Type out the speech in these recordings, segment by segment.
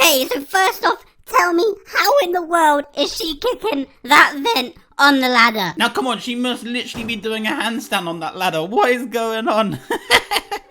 Okay, so first off, tell me, how in the world is she kicking that vent on the ladder? Now come on, she must literally be doing a handstand on that ladder. What is going on?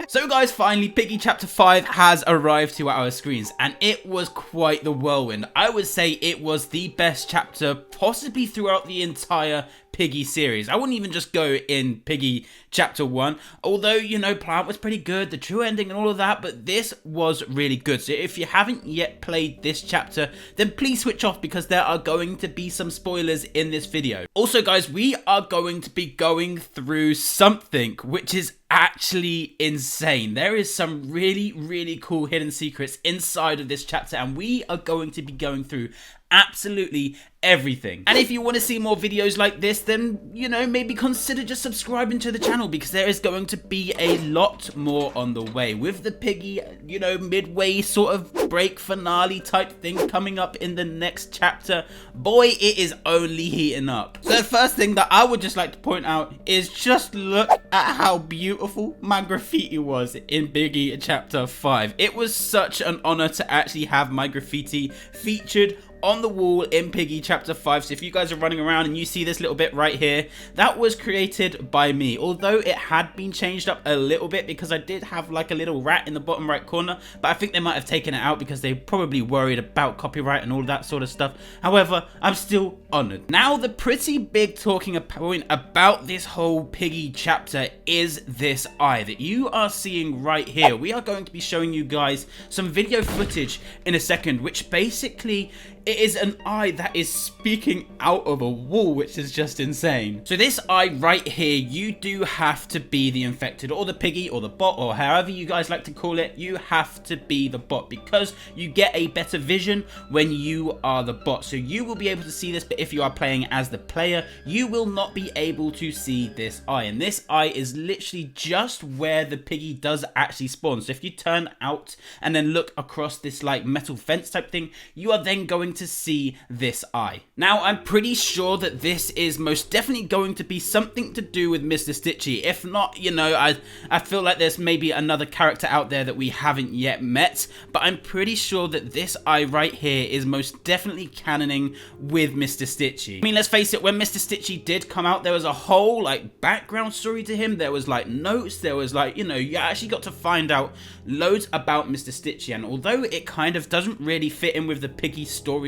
So guys, finally Piggy Chapter 5 has arrived to our screens, and it was quite the whirlwind. I would say it was the best chapter possibly throughout the entire Piggy series. I wouldn't even just go in Piggy Chapter 1, although, you know, Plant was pretty good, the true ending and all of that, but this was really good. So if you haven't yet played this chapter, then please switch off because there are going to be some spoilers in this video. Also guys, we are going to be going through something which is actually insane. There is some really cool hidden secrets inside of this chapter, and we are going to be going through absolutely everything. And if you want to see more videos like this, then, you know, maybe consider just subscribing to the channel, because there is going to be a lot more on the way with the Piggy, you know, midway sort of break finale type thing coming up in the next chapter. Boy, it is only heating up. So the first thing that I would just like to point out is just look at how beautiful my graffiti was in Piggy Chapter 5. It was such an honor to actually have my graffiti featured on the wall in Piggy Chapter 5. So if you guys are running around and you see this little bit right here, that was created by me, although it had been changed up a little bit because I did have like a little rat in the bottom right corner, but I think they might have taken it out because they probably worried about copyright and all that sort of stuff. However, I'm still honored. Now the pretty big talking point about this whole Piggy chapter is this eye that you are seeing right here. We are going to be showing you guys some video footage in a second, which basically it is an eye that is speaking out of a wall, which is just insane. So this eye right here, you do have to be the infected or the Piggy or the bot or however you guys like to call it. You have to be the bot because you get a better vision when you are the bot. So you will be able to see this, but if you are playing as the player, you will not be able to see this eye. And this eye is literally just where the Piggy does actually spawn. So if you turn out and then look across this like metal fence type thing, you are then going to see this eye. Now I'm pretty sure that this is most definitely going to be something to do with Mr. Stitchy. If not, you know, I feel like there's maybe another character out there that we haven't yet met, but I'm pretty sure that this eye right here is most definitely canoning with Mr. Stitchy. I mean, let's face it, when Mr. Stitchy did come out, there was a whole like background story to him. There was like notes, there was like, you know, you actually got to find out loads about Mr. Stitchy, and although it kind of doesn't really fit in with the Piggy storyline,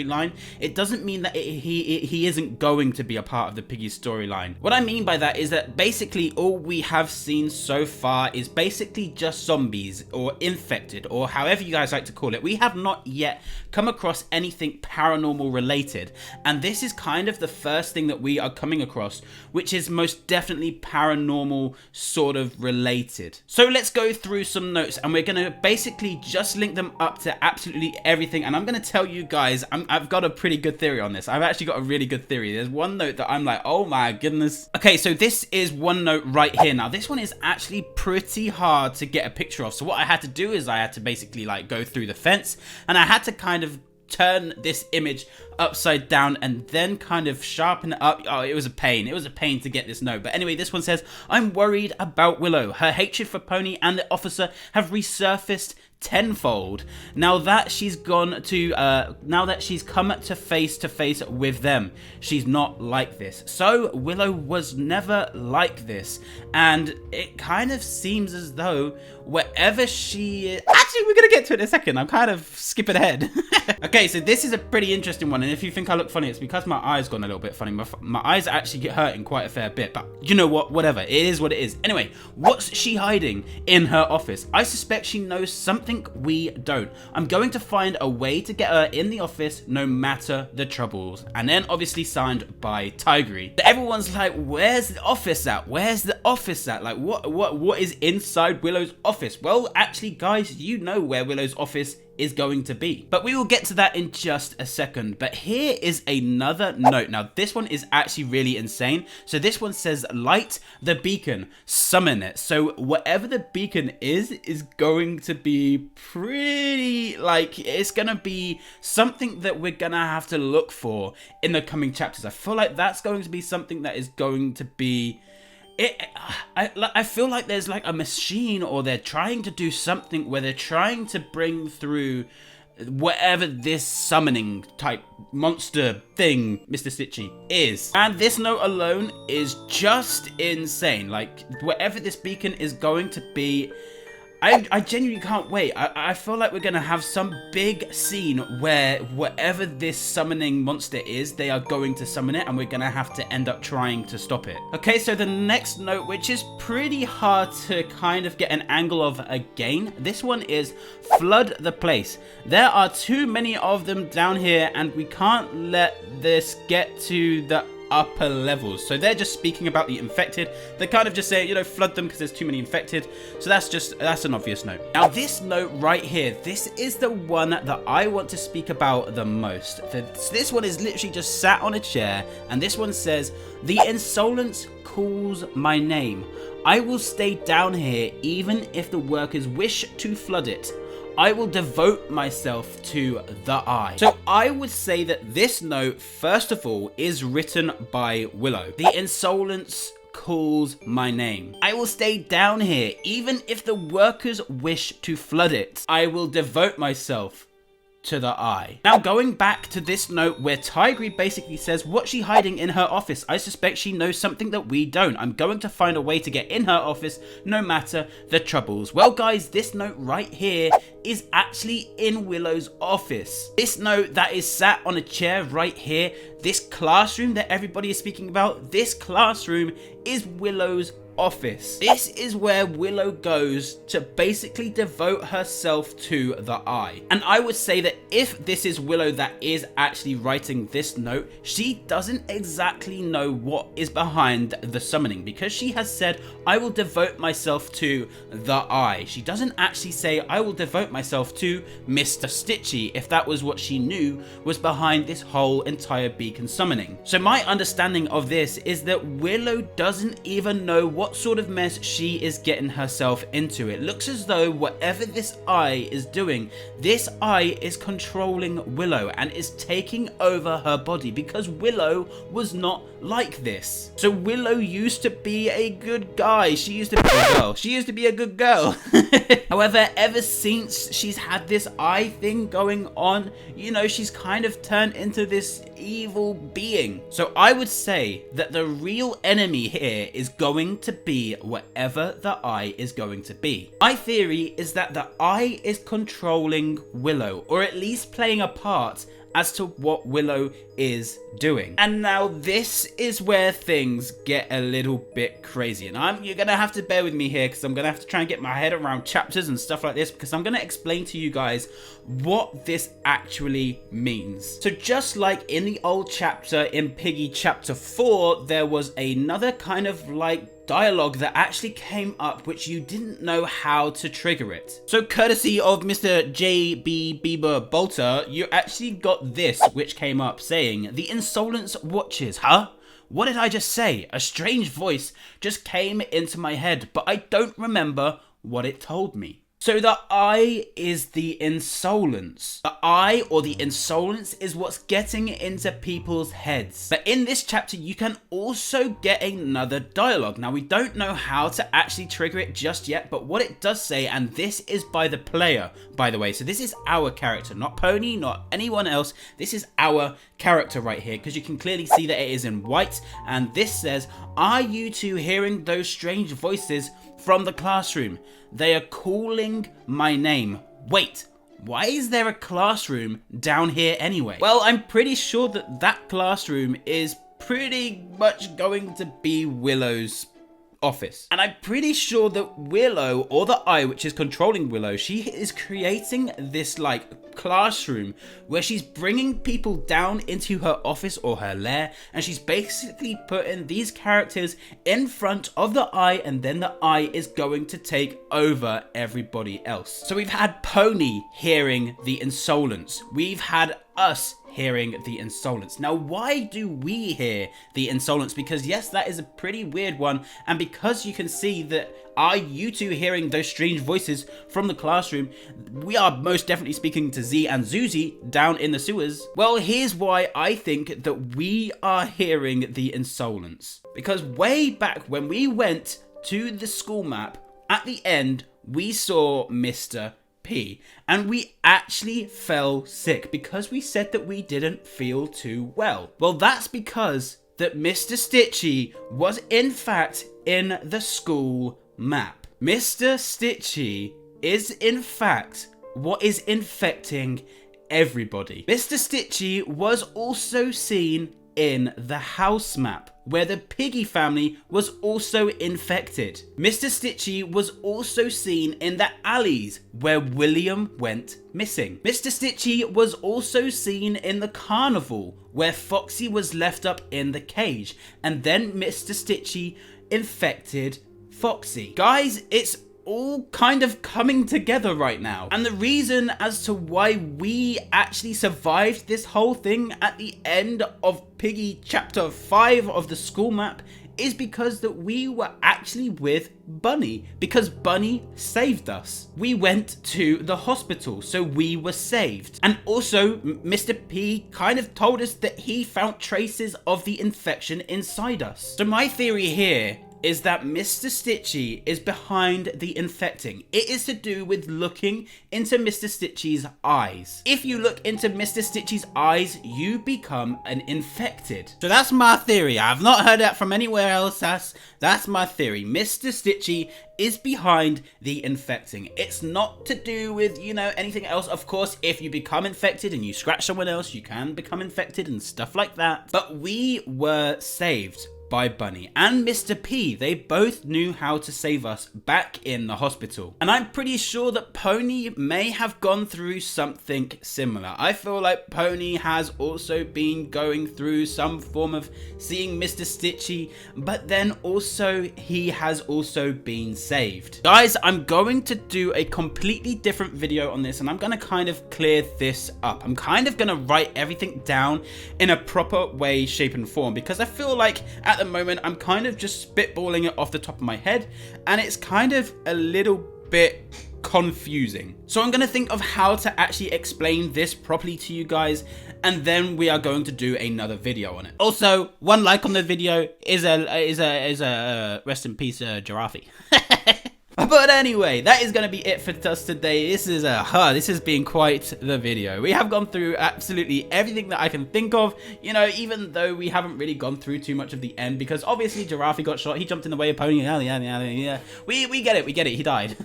it doesn't mean that he isn't going to be a part of the Piggy storyline. What I mean by that is that basically all we have seen so far is basically just zombies or infected or however you guys like to call it. We have not yet come across anything paranormal related, and this is kind of the first thing that we are coming across, which is most definitely paranormal sort of related. So let's go through some notes, and we're going to basically just link them up to absolutely everything, and I'm going to tell you guys, I've got a pretty good theory on this. I've actually got a really good theory. There's one note that I'm like, oh my goodness. Okay, so this is one note right here. Now this one is actually pretty hard to get a picture of. So what I had to do is I had to basically like go through the fence, and I had to kind of turn this image upside down and then kind of sharpen it up. Oh, it was a pain. It was a pain to get this note. But anyway, this one says, I'm worried about Willow. Her hatred for Pony and the officer have resurfaced tenfold now that she's come to face with them. She's not like this. So Willow was never like this, and it kind of seems as though wherever she is, actually we're gonna get to it in a second. I'm kind of skipping ahead. Okay, so this is a pretty interesting one, and if you think I look funny, it's because my eyes gone a little bit funny. My eyes actually get hurting quite a fair bit, but you know what, whatever, it is what it is. Anyway, what's she hiding in her office? I suspect she knows something we don't. I'm going to find a way to get her in the office no matter the troubles. And then obviously signed by Tigry. Everyone's like, where's the office at? Where's the office at? Like what is inside Willow's office? Well, actually guys, you know where Willow's office is going to be, but we will get to that in just a second. But here is another note. Now this one is actually really insane. So this one says, light the beacon, summon it. So whatever the beacon is going to be pretty, like, it's gonna be something that we're gonna have to look for in the coming chapters. I feel like that's going to be something that is going to be I feel like there's like a machine, or they're trying to do something where they're trying to bring through whatever this summoning type monster thing, Mr. Stitchy, is. And this note alone is just insane. Like, whatever this beacon is going to be, I genuinely can't wait. I feel like we're going to have some big scene where whatever this summoning monster is, they are going to summon it, and we're going to have to end up trying to stop it. Okay, so the next note, which is pretty hard to kind of get an angle of again, this one is flood the place. There are too many of them down here, and we can't let this get to the upper levels. So they're just speaking about the infected. They kind of just say, you know, flood them because there's too many infected. So that's an obvious note. Now this note right here, this is the one that I want to speak about the most. This one is literally just sat on a chair, and this one says, the insolence calls my name. I will stay down here even if the workers wish to flood it. I will devote myself to the eye. So I would say that this note, first of all, is written by Willow. The insolence calls my name. I will stay down here even if the workers wish to flood it. I will devote myself to the eye. Now going back to this note where Tigry basically says, what's she hiding in her office? I suspect she knows something that we don't. I'm going to find a way to get in her office no matter the troubles. Well guys, this note right here is actually in Willow's office. This note that is sat on a chair right here, this classroom that everybody is speaking about, this classroom is Willow's office. This is where Willow goes to basically devote herself to the eye. And I would say that if this is Willow that is actually writing this note, she doesn't exactly know what is behind the summoning, because she has said, I will devote myself to the eye. She doesn't actually say, I will devote myself to Mr. Stitchy, if that was what she knew was behind this whole entire beacon summoning. So my understanding of this is that Willow doesn't even know what sort of mess she is getting herself into. It looks as though whatever this eye is doing, this eye is controlling Willow and is taking over her body, because Willow was not like this. So Willow used to be a good guy. She used to be a girl. She used to be a good girl. However, ever since she's had this eye thing going on, you know, she's kind of turned into this evil being. So I would say that the real enemy here is going to be whatever the eye is going to be. My theory is that the eye is controlling Willow, or at least playing a part as to what Willow is doing. And now this is where things get a little bit crazy, and you're gonna have to bear with me here, because I'm gonna have to try and get my head around chapters and stuff like this, because I'm gonna explain to you guys what this actually means. So just like in the old chapter in Piggy chapter 4, there was another kind of like dialogue that actually came up which you didn't know how to trigger it. So courtesy of Mr. J.B. Bieber Bolter, you actually got this which came up saying, the insolence watches. Huh? What did I just say? A strange voice just came into my head, but I don't remember what it told me. So the eye is the insolence. The eye, or the insolence, is what's getting into people's heads. But in this chapter, you can also get another dialogue. Now, we don't know how to actually trigger it just yet, but what it does say, and this is by the player, by the way. So this is our character, not Pony, not anyone else. This is our character right here, because you can clearly see that it is in white. And this says, are you two hearing those strange voices from the classroom? They are calling my name. Wait, why is there a classroom down here anyway? Well, I'm pretty sure that that classroom is pretty much going to be Willow's office. And I'm pretty sure that Willow, or the eye which is controlling Willow, she is creating this like classroom where she's bringing people down into her office or her lair, and she's basically putting these characters in front of the eye, and then the eye is going to take over everybody else. So we've had Pony hearing the insolence. We've had us hearing the insolence. Now, why do we hear the insolence? Because yes, that is a pretty weird one, and because you can see that are you two hearing those strange voices from the classroom, we are most definitely speaking to Z and Zuzi down in the sewers. Well, here's why I think that we are hearing the insolence. Because way back when we went to the school map, at the end, we saw Mr. P, and we actually fell sick because we said that we didn't feel too well. Well, that's because that Mr. Stitchy was in fact in the school map. Mr. Stitchy is in fact what is infecting everybody. Mr. Stitchy was also seen in the house map, where the Piggy family was also infected. Mr. Stitchy was also seen in the alleys where William went missing. Mr. Stitchy was also seen in the carnival where Foxy was left up in the cage, and then Mr. Stitchy infected Foxy. Guys, it's all kind of coming together right now. And the reason as to why we actually survived this whole thing at the end of Piggy Chapter 5 of the school map is because that we were actually with Bunny, because Bunny saved us. We went to the hospital, so we were saved. And also, Mr. P kind of told us that he found traces of the infection inside us. So my theory here is that Mr. Stitchy is behind the infecting. It is to do with looking into Mr. Stitchy's eyes. If you look into Mr. Stitchy's eyes, you become an infected. So that's my theory. I've not heard that from anywhere else. That's my theory. Mr. Stitchy is behind the infecting. It's not to do with, you know, anything else. Of course, if you become infected and you scratch someone else, you can become infected and stuff like that. But we were saved by Bunny and Mr. P. They both knew how to save us back in the hospital. And I'm pretty sure that Pony may have gone through something similar. I feel like Pony has also been going through some form of seeing Mr. Stitchy, but then also he has also been saved. Guys, I'm going to do a completely different video on this, and I'm going to kind of clear this up. I'm kind of going to write everything down in a proper way, shape and form, because I feel like at the moment I'm kind of just spitballing it off the top of my head, and it's kind of a little bit confusing. So I'm going to think of how to actually explain this properly to you guys, and then we are going to do another video on it. Also, one like on the video is a rest in peace Giraffe. But anyway, that is going to be it for us today. This has been quite the video. We have gone through absolutely everything that I can think of, you know, even though we haven't really gone through too much of the end, because obviously Giraffe got shot, he jumped in the way of Pony, yeah. We get it, he died.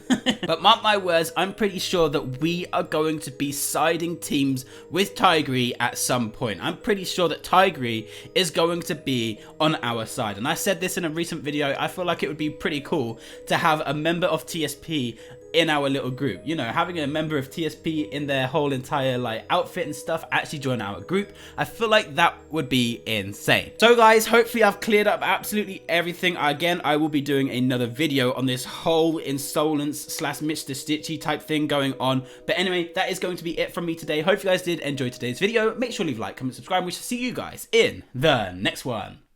But mark my words, I'm pretty sure that we are going to be siding teams with Tigry at some point. I'm pretty sure that Tigry is going to be on our side. And I said this in a recent video, I feel like it would be pretty cool to have a member of TSP in our little group. You know, having a member of TSP in their whole entire like outfit and stuff actually join our group, I feel like that would be insane. So guys, hopefully I've cleared up absolutely everything. Again, I will be doing another video on this whole insolence slash Mr. Stitchy type thing going on. But anyway, that is going to be it from me today. Hope you guys did enjoy today's video. Make sure to leave a like, comment, subscribe. We shall see you guys in the next one.